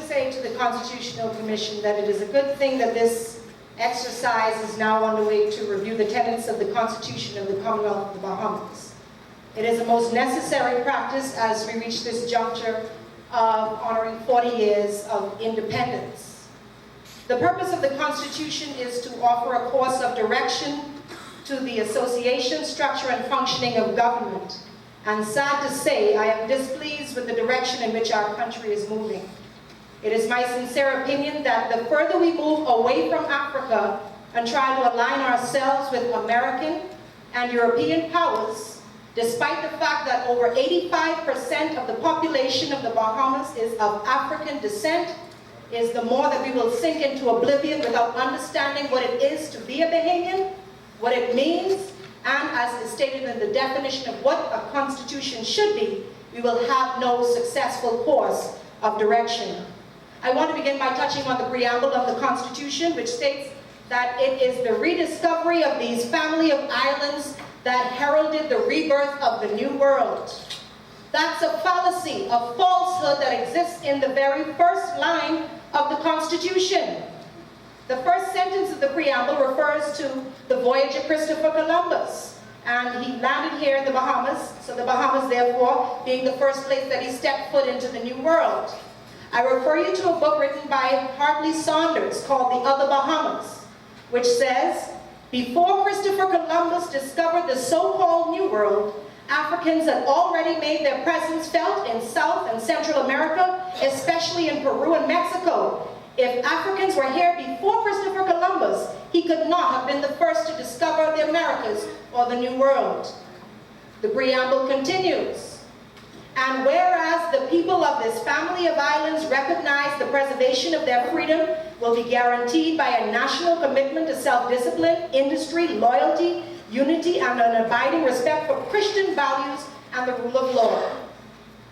say to the Constitutional Commission that it is a good thing that this exercise is now underway to review the tenets of the Constitution of the Commonwealth of the Bahamas. It is a most necessary practice as we reach this juncture of honoring 40 years of independence. The purpose of the Constitution is to offer a course of direction to the association, structure, and functioning of government. And sad to say, I am displeased with the direction in which our country is moving. It is my sincere opinion that the further we move away from Africa and try to align ourselves with American and European powers, despite the fact that over 85% of the population of the Bahamas is of African descent, is the more that we will sink into oblivion without understanding what it is to be a Bahamian, what it means, and as is stated in the definition of what a constitution should be, we will have no successful course of direction. I want to begin by touching on the preamble of the Constitution, which states that it is the rediscovery of these family of islands that heralded the rebirth of the New World. That's a fallacy, a falsehood that exists in the very first line of the Constitution. The first sentence of the preamble refers to the voyage of Christopher Columbus, and he landed here in the Bahamas, so the Bahamas therefore being the first place that he stepped foot into the New World. I refer you to a book written by Hartley Saunders called The Other Bahamas, which says, before Christopher Columbus discovered the so-called New World, Africans had already made their presence felt in South and Central America, especially in Peru and Mexico. If Africans were here before Christopher Columbus, he could not have been the first to discover the Americas or the New World. The preamble continues, and whereas the people of this family of islands recognize the preservation of their freedom will be guaranteed by a national commitment to self-discipline, industry, loyalty, unity, and an abiding respect for Christian values and the rule of law.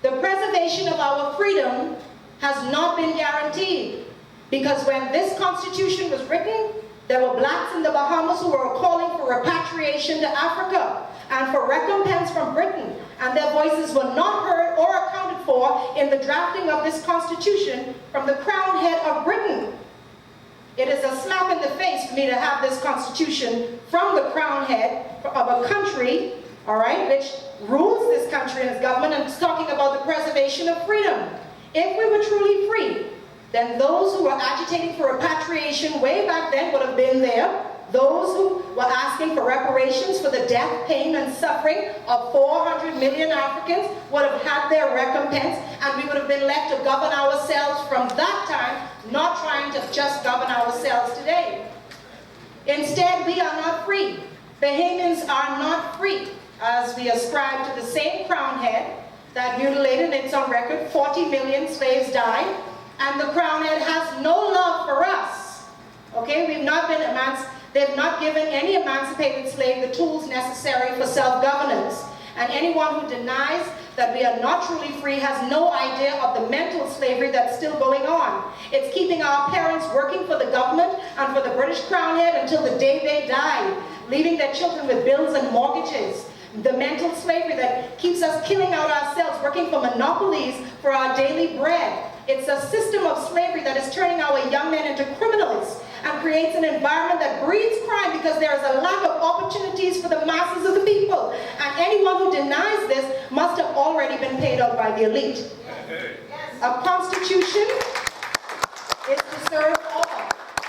The preservation of our freedom has not been guaranteed, because when this Constitution was written, there were blacks in the Bahamas who were calling for repatriation to Africa and for recompense from Britain, and their voices were not heard or accounted for in the drafting of this Constitution from the crown head of Britain. It is a slap in the face for me to have this Constitution from the crown head of a country, all right, which rules this country and its government, and it's talking about the preservation of freedom. If we were truly free, then those who were agitating for repatriation way back then would have been there. Those who were asking for reparations for the death, pain, and suffering of 400 million Africans would have had their recompense, and we would have been left to govern ourselves from that time, not trying to just govern ourselves today. Instead, we are not free. Bahamians are not free, as we ascribe to the same crown head that mutilated, it's on record, 40 million slaves died, and the crown head has no love for us. Okay, we've not been they've not given any emancipated slave the tools necessary for self-governance. And anyone who denies that we are not truly free has no idea of the mental slavery that's still going on. It's keeping our parents working for the government and for the British crown head until the day they die, leaving their children with bills and mortgages. The mental slavery that keeps us killing out ourselves, working for monopolies for our daily bread. It's a system of slavery that is turning our young men into criminals and creates an environment that breeds crime because there is a lack of opportunities for the masses of the people. And anyone who denies this must have already been paid out by the elite. A constitution is to serve all.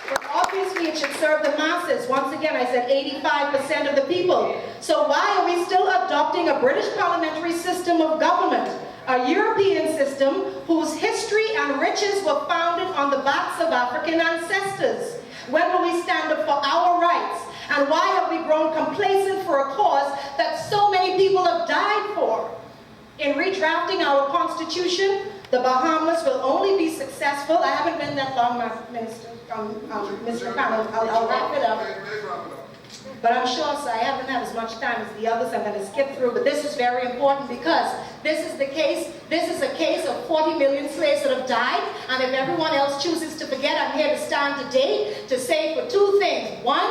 But obviously it should serve the masses. Once again, I said 85% of the people. So why are we still adopting a British parliamentary system of government? A European system whose history and riches were founded on the backs of African ancestors. When will we stand up for our rights? And why have we grown complacent for a cause that so many people have died for? In redrafting our Constitution, the Bahamas will only be successful. I haven't been that long, Mr. Connell. I'll wrap it up. But I'm sure, so I haven't had as much time as the others. I'm going to skip through, but this is very important because this is the case. This is a case of 40 million slaves that have died, and if everyone else chooses to forget, I'm here to stand today to say for two things. One,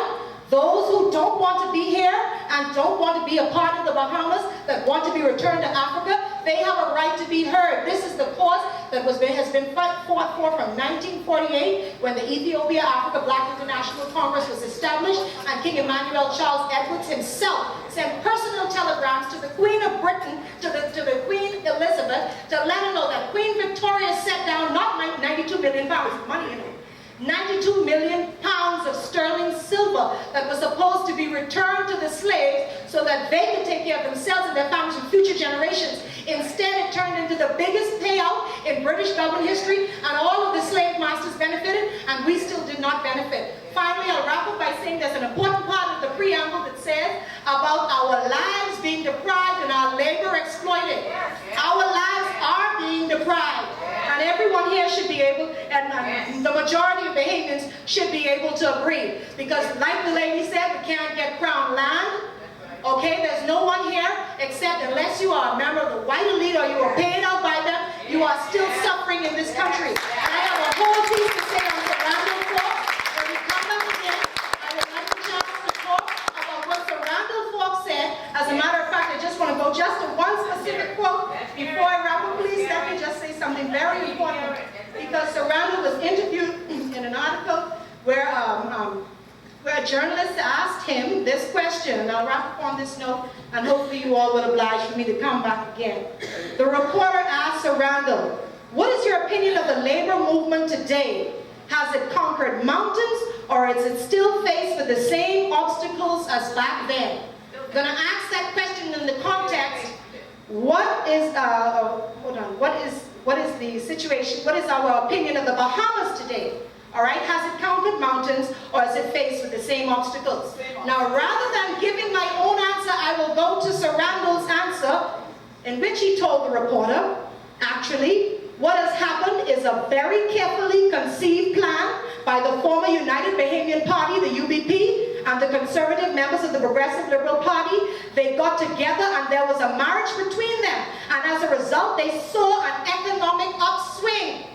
those who don't want to be here and don't want to be a part of the Bahamas, that want to be returned to Africa, they have a right to be heard. This is is a cause that has been fought for from 1948, when the Ethiopia-Africa Black International Congress was established, and King Emmanuel Charles Edwards himself sent personal telegrams to the Queen of Britain, to the Queen Elizabeth, to let her know that Queen Victoria set down not 92 million pounds of money in it, 92 million pounds of sterling silver that was supposed to be returned to the slaves so that they could take care of themselves and their families in future generations. Instead, it turned into the biggest payout in British government history, and all of the slave masters benefited, and we still did not benefit. Finally, I'll wrap up by saying there's an important part of the preamble that says about our lives being deprived and our labor exploited. Our lives are being deprived. And everyone here should be able, and the majority of Bahamians should be able to agree. Because like the lady said, we can't get crown land. Okay, there's no one here except unless you are a member of the white elite or you are paid out by them, you are still suffering in this country. And I have a whole piece to say on the Randall Fork. When we come back again, I would like the chance to talk about what Sir Randall Fork said. As a matter of fact, I just want to go just to one specific quote. Before I wrap up, please let me just say something very important. Because Sir Randall was interviewed in an article where a journalist asked him this question, and I'll wrap up on this note, and hopefully you all will oblige for me to come back again. The reporter asked Sir Randall, what is your opinion of the labor movement today? Has it conquered mountains, or is it still faced with the same obstacles as back then? I'm going to ask that question in the context, what is the situation, what is our opinion of the Bahamas today? All right, has it conquered mountains, or is it faced with the same obstacles? Now, rather than giving my own answer, I will go to Sir Randall's answer, in which he told the reporter, actually, what has happened is a very carefully conceived plan by the former United Bahamian Party, the UBP, and the conservative members of the Progressive Liberal Party. They got together and there was a marriage between them. And as a result, they saw an economic upswing.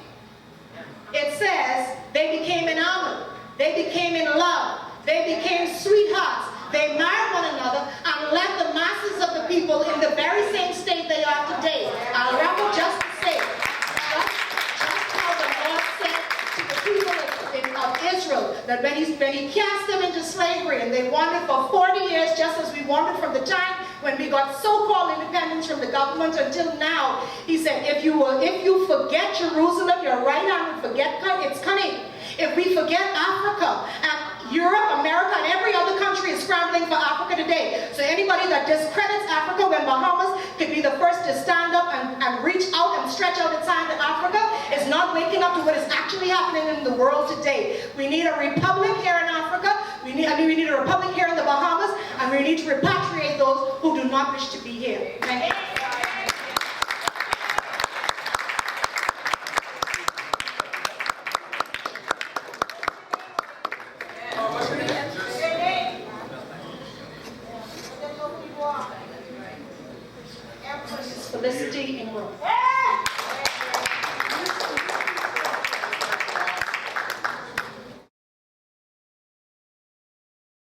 It says they became enamored, they became in love, they became sweethearts, they married one another and left the masses of the people in the very same state they are today. I'll wrap up just to say, just how the Lord said to the people of Israel, that when he cast them into slavery and they wandered for 40 years, just as we wandered from the time when we got so-called independence from the government until now, he said, if you forget Jerusalem, your right hand will forget its cunning. If we forget Africa, and Europe, America, and every other country is scrambling for Africa today. So anybody that discredits Africa when Bahamas could be the first to stand up and reach out and stretch out its hand to Africa is not waking up to what is actually happening in the world today. We need a republic here in Africa. We need a republic here in the Bahamas, and we need to repatriate those who do not wish to be here. Thank you. Empress Felicity, Ingraham.